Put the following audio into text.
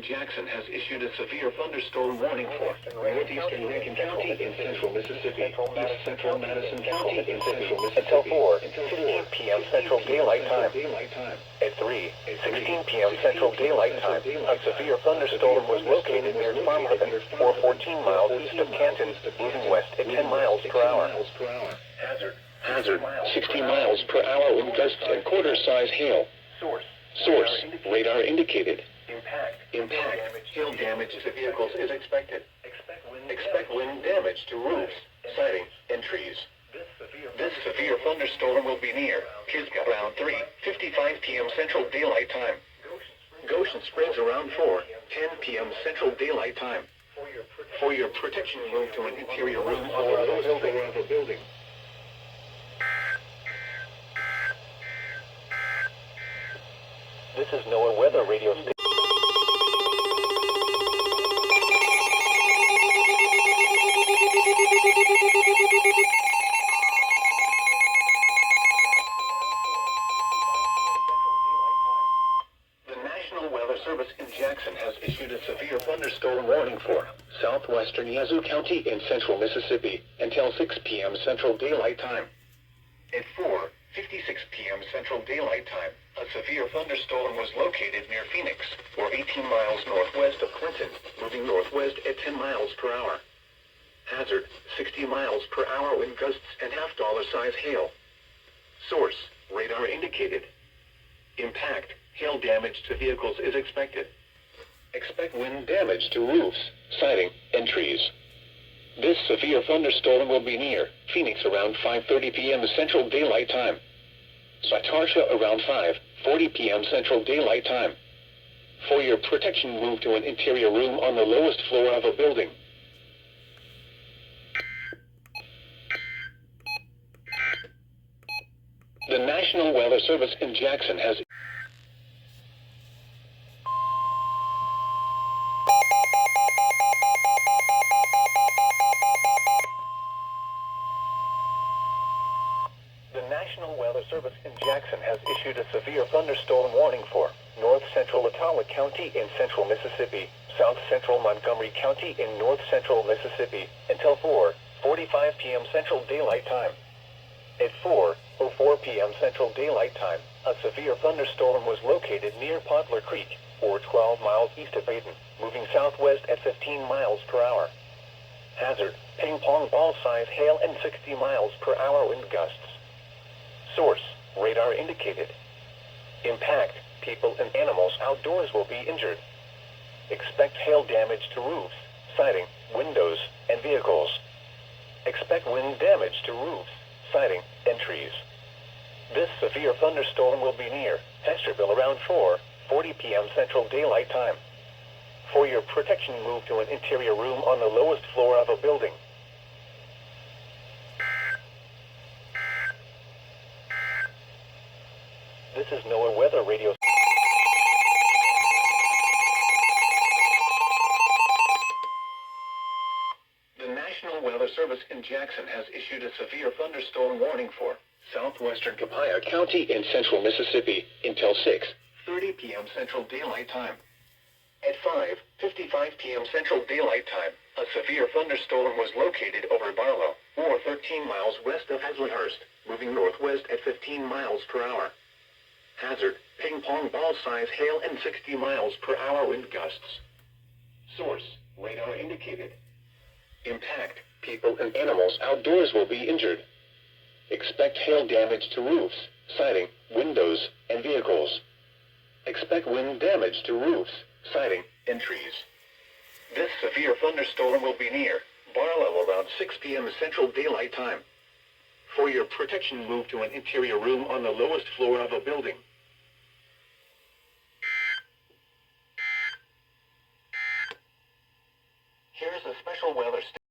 Jackson has issued a severe thunderstorm warning for northeastern Rankin County in central Mississippi, east central Madison County in central Until Mississippi, 4:16 p.m. Central Daylight Time. At 3:16 p.m. Central Daylight Time, a severe thunderstorm was located near Farmington, or 14 miles east of Canton, moving west at 10 miles per hour. Hazard, 60 miles per hour wind gusts and quarter-size hail. Source, radar indicated. Impact, hail damage to vehicles is expected. Expect wind damage to roofs, siding, and trees. This severe thunderstorm will be near around 3:55 p.m. Central Daylight Time. Goshen Springs around 4:10 p.m. Central Daylight Time. For your protection, move to an interior room on the lowest floor of a building. This is NOAA Weather Radio Station. The National Weather Service in Jackson has issued a severe thunderstorm warning for southwestern Yazoo County in central Mississippi until 6 p.m. Central Daylight Time. At 4:56 p.m. Central Daylight Time, a severe thunderstorm was located near Phoenix, or 18 miles northwest of Clinton, moving northwest at 10 miles per hour. Hazard, 60 miles per hour wind gusts and half-dollar-size hail. Source, radar indicated. Impact, hail damage to vehicles is expected. Expect wind damage to roofs, siding, and trees. This severe thunderstorm will be near Phoenix around 5:30 p.m. Central Daylight Time. Satarsha around 5:40 p.m. Central Daylight Time. For your protection, move to an interior room on the lowest floor of a building. The National Weather Service in Jackson has The National Weather Service in Jackson has issued a severe thunderstorm warning for north central Ottawa County in central Mississippi, south central Montgomery County in north central Mississippi, until 4:45 p.m. Central Daylight Time. At 4:04 p.m. Central Daylight Time, a severe thunderstorm was located near Poplar Creek, or 12 miles east of Baden, moving southwest at 15 miles per hour. Hazard, ping-pong ball-size hail and 60 miles per hour wind gusts. Source, radar indicated. Impact, people and animals outdoors will be injured. Expect hail damage to roofs, siding, windows, and vehicles. Expect wind damage to roofs, siding, and trees. This severe thunderstorm will be near Hesterville around 4:40 p.m. Central Daylight Time. For your protection, move to an interior room on the lowest floor of a building. This is NOAA Weather Radio. The National Weather Service in Jackson has issued a severe thunderstorm warning for southwestern Copiah County in central Mississippi until 6:30 p.m. Central Daylight Time. At 5:55 p.m. Central Daylight Time, a severe thunderstorm was located over Barlow, or 13 miles west of Hazlehurst, moving northwest at 15 miles per hour. Hazard, ping-pong ball-size hail and 60 miles per hour wind gusts. Source, radar indicated. Impact, people and animals outdoors will be injured. Expect hail damage to roofs, siding, windows, and vehicles. Expect wind damage to roofs, siding, and trees. This severe thunderstorm will be near Barlow around 6 p.m. Central Daylight Time. For your protection, move to an interior room on the lowest floor of a building. Here's a special weather